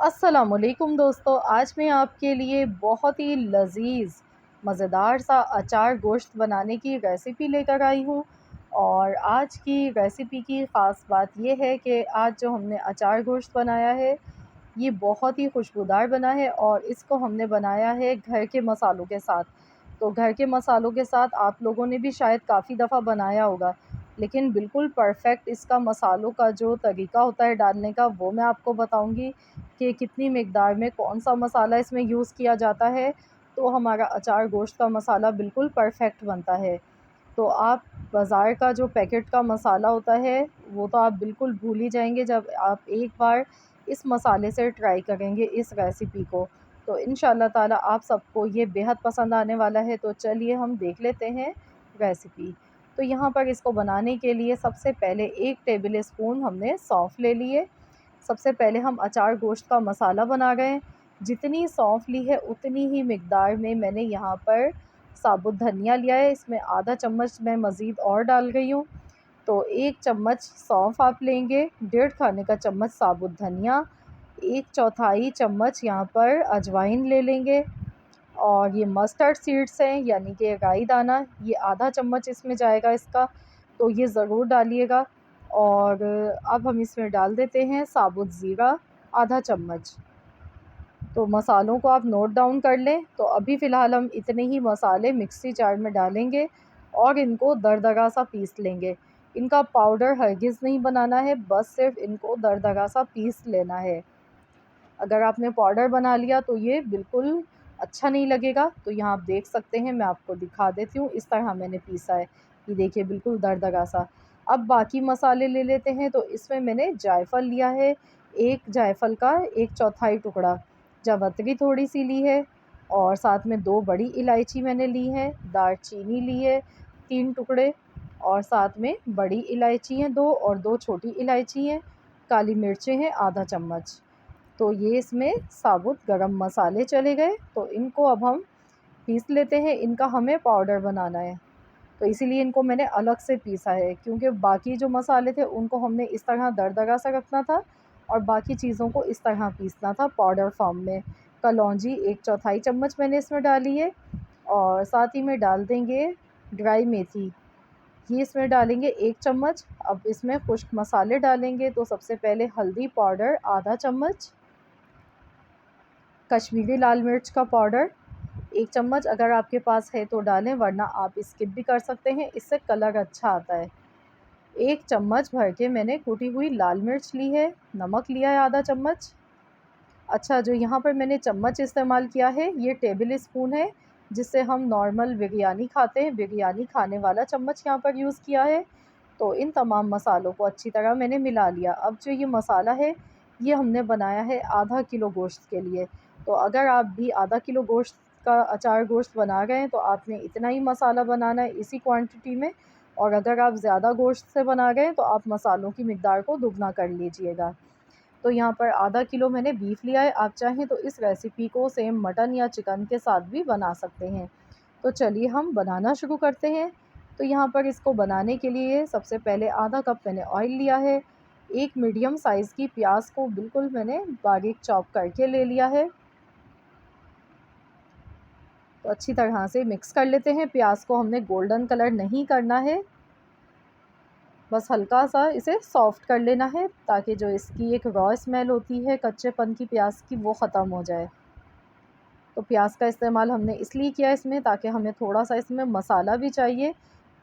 अस्सलामुअलैकुम दोस्तों, आज मैं आपके लिए बहुत ही लज़ीज़ मज़ेदार सा अचार गोश्त बनाने की रेसिपी लेकर आई हूँ। और आज की रेसिपी की ख़ास बात ये है कि आज जो हमने अचार गोश्त बनाया है, ये बहुत ही खुशबूदार बना है और इसको हमने बनाया है घर के मसालों के साथ। तो घर के मसालों के साथ आप लोगों ने भी शायद काफ़ी दफ़ा बनाया होगा, लेकिन बिल्कुल परफ़ेक्ट इसका मसालों का जो तरीका होता है डालने का, वो मैं आपको बताऊँगी कि कितनी मिक़दार में कौन-सा मसाला इसमें यूज़ किया जाता है, तो हमारा अचार गोश्त का मसाला बिल्कुल परफ़ेक्ट बनता है। तो आप बाज़ार का जो पैकेट का मसाला होता है, वो तो आप बिल्कुल भूल ही जाएँगे जब आप एक बार इस मसाले से ट्राई करेंगे इस रेसिपी को। तो इंशाअल्लाह ताला आप सबको ये बेहद पसंद आने वाला है। तो चलिए हम देख लेते हैं रेसिपी। तो यहाँ पर इसको बनाने के लिए सबसे पहले 1 टेबल स्पून हमने सौंफ ले लिए। सबसे पहले हम अचार गोश्त का मसाला बना रहे हैं। जितनी सौंफ ली है उतनी ही मिक़दार में मैंने यहाँ पर साबुत धनिया लिया है, इसमें आधा चम्मच मैं मज़ीद और डाल रही हूँ। तो 1 चम्मच सौंफ आप लेंगे, 1.5 खाने का चम्मच साबुत धनिया, 1/4 चम्मच यहाँ पर अजवाइन ले लेंगे। और ये मस्टर्ड सीड्स हैं यानी कि राई दाना, ये आधा चम्मच इसमें जाएगा इसका, तो ये ज़रूर डालिएगा। और अब हम इसमें डाल देते हैं साबुत ज़ीरा, आधा चम्मच। तो मसालों को आप नोट डाउन कर लें। तो अभी फ़िलहाल हम इतने ही मसाले मिक्सी जार में डालेंगे और इनको दरदरा सा पीस लेंगे। इनका पाउडर हरगिज़ नहीं बनाना है, बस सिर्फ़ इनको दरदरा सा पीस लेना है। अगर आपने पाउडर बना लिया तो ये बिल्कुल अच्छा नहीं लगेगा। तो यहाँ आप देख सकते हैं, मैं आपको दिखा देती हूँ, इस तरह मैंने पीसा है। ये देखिए बिल्कुल दरदरा सा। अब बाकी मसाले ले लेते हैं। तो इसमें मैंने जायफ़ल लिया है, 1 जायफ़ल का 1/4 टुकड़ा, जावित्री थोड़ी-सी ली है और साथ में 2 बड़ी इलायची मैंने ली है, दालचीनी ली है 3 टुकड़े और साथ में बड़ी इलायची हैं 2 और 2 छोटी इलायची हैं, काली मिर्चें हैं आधा चम्मच। तो ये इसमें साबुत गरम मसाले चले गए। तो इनको अब हम पीस लेते हैं, इनका हमें पाउडर बनाना है। तो इसीलिए इनको मैंने अलग से पीसा है, क्योंकि बाकी जो मसाले थे उनको हमने इस तरह दरदरा सा रखना था और बाकी चीज़ों को इस तरह पीसना था पाउडर फॉर्म में। कलौंजी 1/4 चम्मच मैंने इसमें डाली है और साथ ही में डाल देंगे ड्राई मेथी, ये इसमें डालेंगे 1 चम्मच। अब इसमें खुश्क मसाले डालेंगे। तो सबसे पहले हल्दी पाउडर आधा चम्मच, कश्मीरी लाल मिर्च का पाउडर 1 चम्मच, अगर आपके पास है तो डालें, वरना आप स्किप भी कर सकते हैं, इससे कलर अच्छा आता है। 1 चम्मच भर के मैंने कुटी हुई लाल मिर्च ली है, नमक लिया है आधा चम्मच। अच्छा, जो यहाँ पर मैंने चम्मच इस्तेमाल किया है, ये टेबल स्पून है, जिससे हम नॉर्मल बिरयानी खाते हैं, बिरयानी खाने वाला चम्मच यहाँ पर यूज़ किया है। तो इन तमाम मसालों को अच्छी तरह मैंने मिला लिया। अब जो ये मसाला है, ये हमने बनाया है आधा किलो गोश्त के लिए। तो अगर आप भी आधा किलो गोश्त का अचार गोश्त बना रहे हैं, तो आपने इतना ही मसाला बनाना है इसी क्वांटिटी में। और अगर आप ज़्यादा गोश्त से बना रहे हैं, तो आप मसालों की मिक़दार को दुगना कर लीजिएगा। तो यहाँ पर आधा किलो मैंने बीफ लिया है। आप चाहें तो इस रेसिपी को सेम मटन या चिकन के साथ भी बना सकते हैं। तो चलिए हम बनाना शुरू करते हैं। तो यहाँ पर इसको बनाने के लिए सबसे पहले आधा कप मैंने ऑयल लिया है। एक मीडियम साइज़ की प्याज को बिल्कुल मैंने बारीक चॉप करके ले लिया है। तो अच्छी तरह से मिक्स कर लेते हैं। प्याज को हमने गोल्डन कलर नहीं करना है, बस हल्का सा इसे सॉफ़्ट कर लेना है, ताकि जो इसकी एक रॉ स्मेल होती है कच्चेपन की प्याज की, वो ख़त्म हो जाए। तो प्याज का इस्तेमाल हमने इसलिए किया इसमें, ताकि हमें थोड़ा-सा इसमें मसाला भी चाहिए।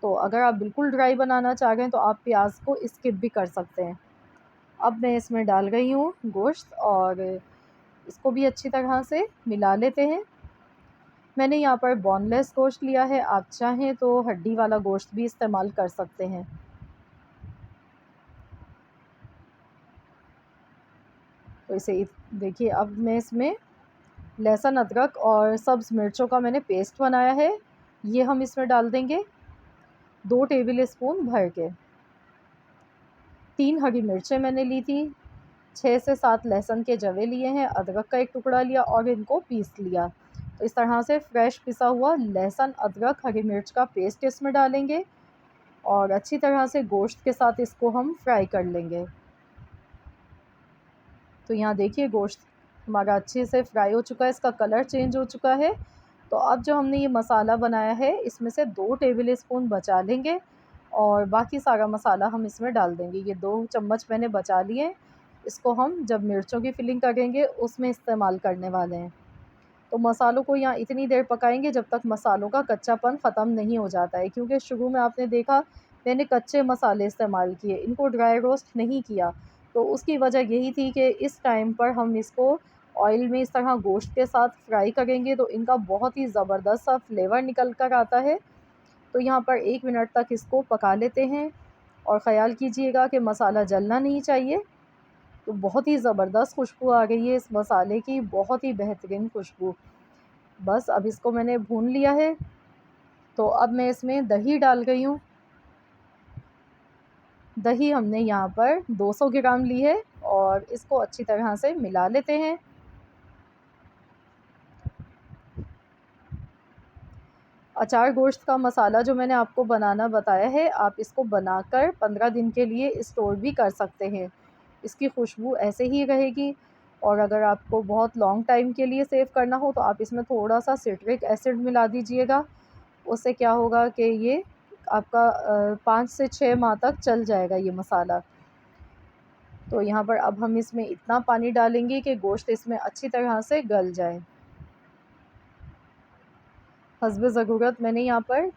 तो अगर आप बिल्कुल ड्राई बनाना चाह रहे हैं, तो आप प्याज को स्किप भी कर सकते हैं। अब मैं इसमें डाल रही हूँ गोश्त और इसको भी अच्छी तरह से मिला लेते हैं। मैंने यहाँ पर बोनलेस गोश्त लिया है, आप चाहें तो हड्डी वाला गोश्त भी इस्तेमाल कर सकते हैं। तो इसे देखिए, अब मैं इसमें लहसुन, अदरक और सब्ज़ मिर्चों का मैंने पेस्ट बनाया है, ये हम इसमें डाल देंगे 2 टेबल स्पून भर के। 3 हरी मिर्चें मैंने ली थी, 6 से 7 लहसुन के जवे लिए हैं, अदरक का 1 टुकड़ा लिया और इनको पीस लिया। तो इस तरह से फ्रेश पिसा हुआ लहसुन, अदरक, हरी मिर्च का पेस्ट इसमें डालेंगे और अच्छी तरह से गोश्त के साथ इसको हम फ्राई कर लेंगे। तो यहाँ देखिए गोश्त हमारा अच्छे से फ्राई हो चुका है, इसका कलर चेंज हो चुका है। तो अब जो हमने ये मसाला बनाया है इसमें से 2 टेबल स्पून बचा लेंगे और बाकी सारा मसाला हम इसमें डाल देंगे। ये 2 चम्मच मैंने बचा लिए हैं, इसको हम जब मिर्चों की फिलिंग करेंगे उसमें इस्तेमाल करने वाले हैं। तो मसालों को यहाँ इतनी देर पकाएंगे जब तक मसालों का कच्चापन ख़त्म नहीं हो जाता है, क्योंकि शुरू में आपने देखा मैंने कच्चे मसाले इस्तेमाल किए, इनको ड्राई रोस्ट नहीं किया। तो उसकी वजह यही थी कि इस टाइम पर हम इसको ऑयल में इस तरह गोश्त के साथ फ्राई करेंगे तो इनका बहुत ही ज़बरदस्त सा फ्लेवर निकल कर आता है। तो यहाँ पर 1 मिनट तक इसको पका लेते हैं और ख़याल कीजिएगा कि मसाला जलना नहीं चाहिए। तो बहुत ही ज़बरदस्त खुशबू आ गई है इस मसाले की, बहुत ही बेहतरीन खुशबू। बस अब इसको मैंने भून लिया है, तो अब मैं इसमें दही डाल गई हूँ। दही हमने यहाँ पर 200 ग्राम ली है और इसको अच्छी तरह से मिला लेते हैं। अचार गोश्त का मसाला जो मैंने आपको बनाना बताया है, आप इसको बनाकर 15 दिन के लिए स्टोर भी कर सकते हैं। इसकी खुशबू ऐसे ही रहेगी और अगर आपको बहुत लॉन्ग टाइम के लिए सेव करना हो तो आप इसमें थोड़ा-सा सिट्रिक एसिड मिला दीजिएगा। उससे क्या होगा कि ये आपका 5 से 6 माह तक चल जाएगा ये मसाला। तो यहाँ पर अब हम इसमें इतना पानी डालेंगे कि गोश्त इसमें अच्छी तरह से गल जाए। हस्बे ज़रूरत मैंने यहाँ पर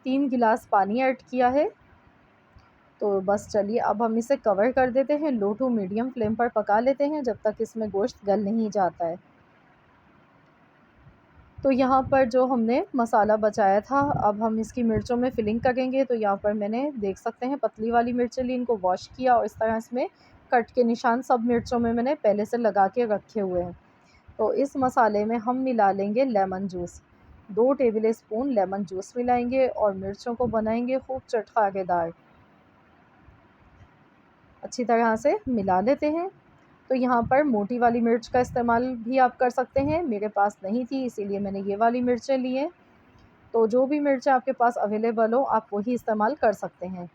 3 गिलास पानी ऐड किया है। तो बस चलिए अब हम इसे कवर कर देते हैं, लो टू मीडियम फ्लेम पर पका लेते हैं जब तक इसमें गोश्त गल नहीं जाता है। तो यहाँ पर जो हमने मसाला बचाया था, अब हम इसकी मिर्चों में फ़िलिंग करेंगे। तो यहाँ पर मैंने देख सकते हैं पतली वाली मिर्चें ली, इनको वॉश किया और इस तरह इसमें कट के निशान सब मिर्चों में मैंने पहले से लगा के रखे हुए हैं। तो इस मसाले में हम मिला लेंगे lemon juice, 2 table spoon lemon juice मिलाएंगे और मिर्चों को बनाएंगे खूब चटखारेदार। अच्छी तरह से मिला लेते हैं। तो यहाँ पर मोटी वाली मिर्च का इस्तेमाल भी आप कर सकते हैं, मेरे पास नहीं थी इसीलिए मैंने ये वाली मिर्चें ली हैं। तो जो भी मिर्चें आपके पास अवेलेबल हो आप वही इस्तेमाल कर सकते हैं।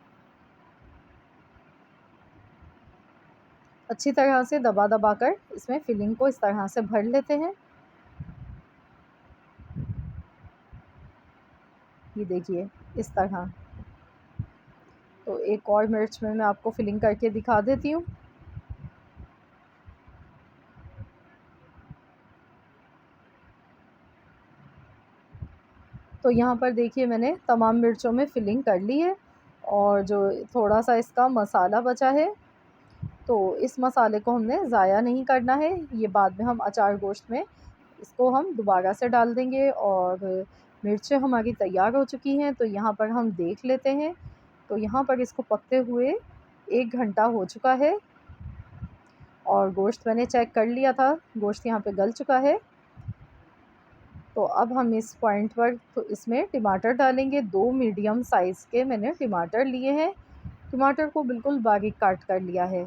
अच्छी तरह से दबा-दबा कर इसमें फ़िलिंग को इस तरह से भर लेते हैं। ये देखिए इस तरह। तो एक और मिर्च में मैं आपको फ़िलिंग करके दिखा देती हूँ। तो यहाँ पर देखिए मैंने तमाम मिर्चों में फ़िलिंग कर ली है और जो थोड़ा-सा इसका मसाला बचा है, तो इस मसाले को हमने ज़ाया नहीं करना है। ये बाद में हम अचार गोश्त में इसको हम दोबारा से डाल देंगे और मिर्चें हमारी तैयार हो चुकी हैं। तो यहाँ पर हम देख लेते हैं। तो यहाँ पर इसको पकते हुए 1 घंटा हो चुका है और गोश्त मैंने चेक कर लिया था, गोश्त यहाँ पे गल चुका है। तो अब हम इस पॉइंट पर तो इसमें टमाटर डालेंगे, 2 मीडियम साइज़ के मैंने टमाटर लिए हैं। टमाटर को बिल्कुल बारीक काट कर लिया है।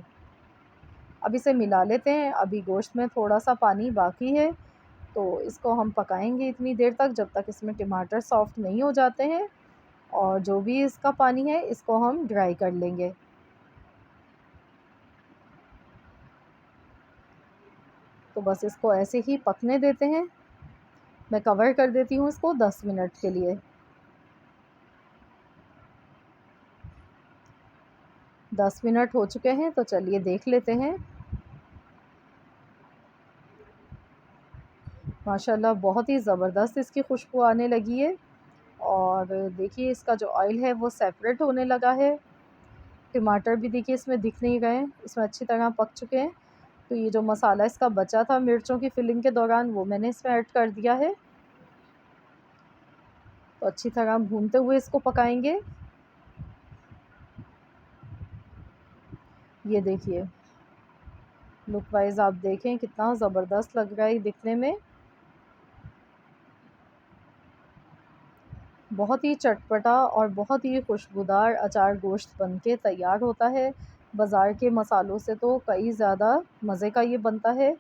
अब इसे मिला लेते हैं, अभी गोश्त में थोड़ा-सा पानी बाकी है, तो इसको हम पकाएंगे इतनी देर तक जब तक इसमें टमाटर सॉफ़्ट नहीं हो जाते हैं और जो भी इसका पानी है इसको हम ड्राई कर लेंगे। तो बस इसको ऐसे ही पकने देते हैं। मैं कवर कर देती हूँ इसको 10 मिनट के लिए। 10 मिनट हो चुके हैं तो चलिए देख लेते हैं। माशाल्लाह बहुत ही ज़बरदस्त इसकी खुशबू आने लगी है और देखिए इसका जो ऑयल है वो सेपरेट होने लगा है। टमाटर भी देखिए इसमें दिख नहीं रहे हैं, इसमें अच्छी तरह पक चुके हैं। तो ये जो मसाला इसका बचा था मिर्चों की फिलिंग के दौरान वो मैंने इसमें ऐड कर दिया है। तो अच्छी तरह भूनते हुए इसको पकाएंगे। ये देखिए लुक वाइज आप देखें कितना ज़बरदस्त लग रहा है दिखने में। बहुत ही चटपटा और बहुत ही खुशबूदार अचार गोश्त बन के तैयार होता है। बाज़ार के मसालों से तो कई ज़्यादा मज़े का ये बनता है।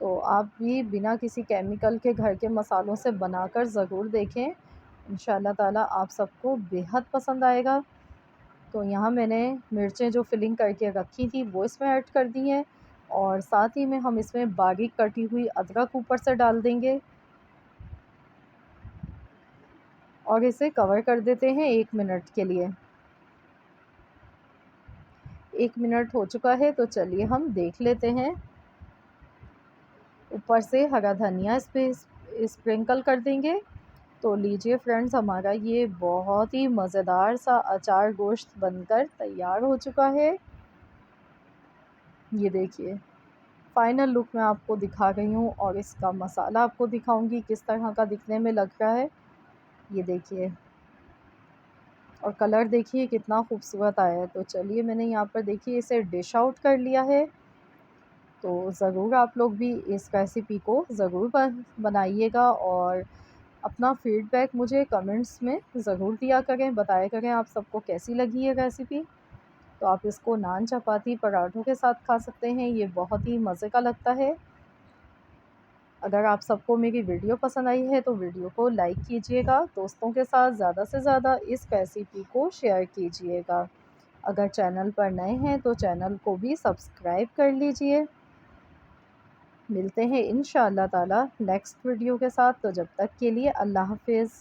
तो आप भी बिना किसी केमिकल के घर के मसालों से बनाकर ज़रूर देखें। इंशाअल्लाह ताला आप सबको बेहद पसंद आएगा। तो यहाँ मैंने मिर्चें जो फिलिंग करके रखी थी वो इसमें ऐड कर दी हैं। और साथ ही में हम इसमें बारीक कटी हुई अदरक ऊपर से डाल देंगे और इसे कवर कर देते हैं 1 मिनट के लिए। 1 मिनट हो चुका है तो चलिए हम देख लेते हैं। ऊपर से हरा धनिया इस पे स्प्रिंकल कर देंगे। तो लीजिए फ्रेंड्स, हमारा ये बहुत ही मज़ेदार सा अचार गोश्त बनकर तैयार हो चुका है। ये देखिए, फ़ाइनल लुक मैं आपको दिखा रही हूँ और इसका मसाला आपको दिखाऊंगी किस तरह का दिखने में लग रहा है। ये देखिए, और कलर देखिए कितना खूबसूरत आया है। तो चलिए, मैंने यहाँ पर देखिए इसे डिश आउट कर लिया है। तो ज़रूर आप लोग भी इस रेसिपी को ज़रूर बनाइएगा और अपना फ़ीडबैक मुझे कमेंट्स में ज़रूर दिया करें, बताया करें आप सबको कैसी लगी ये रेसिपी। तो आप इसको नान, चपाती, पराठों के साथ खा सकते हैं, ये बहुत ही मज़े का लगता है। अगर आप सबको मेरी वीडियो पसंद आई है तो वीडियो को लाइक कीजिएगा, दोस्तों के साथ ज़्यादा से ज़्यादा इस रेसिपी को शेयर कीजिएगा। अगर चैनल पर नए हैं तो चैनल को भी सब्सक्राइब कर लीजिए। मिलते हैं इंशाअल्लाह ताला नेक्स्ट वीडियो के साथ, तो जब तक के लिए अल्लाह हाफ़िज़।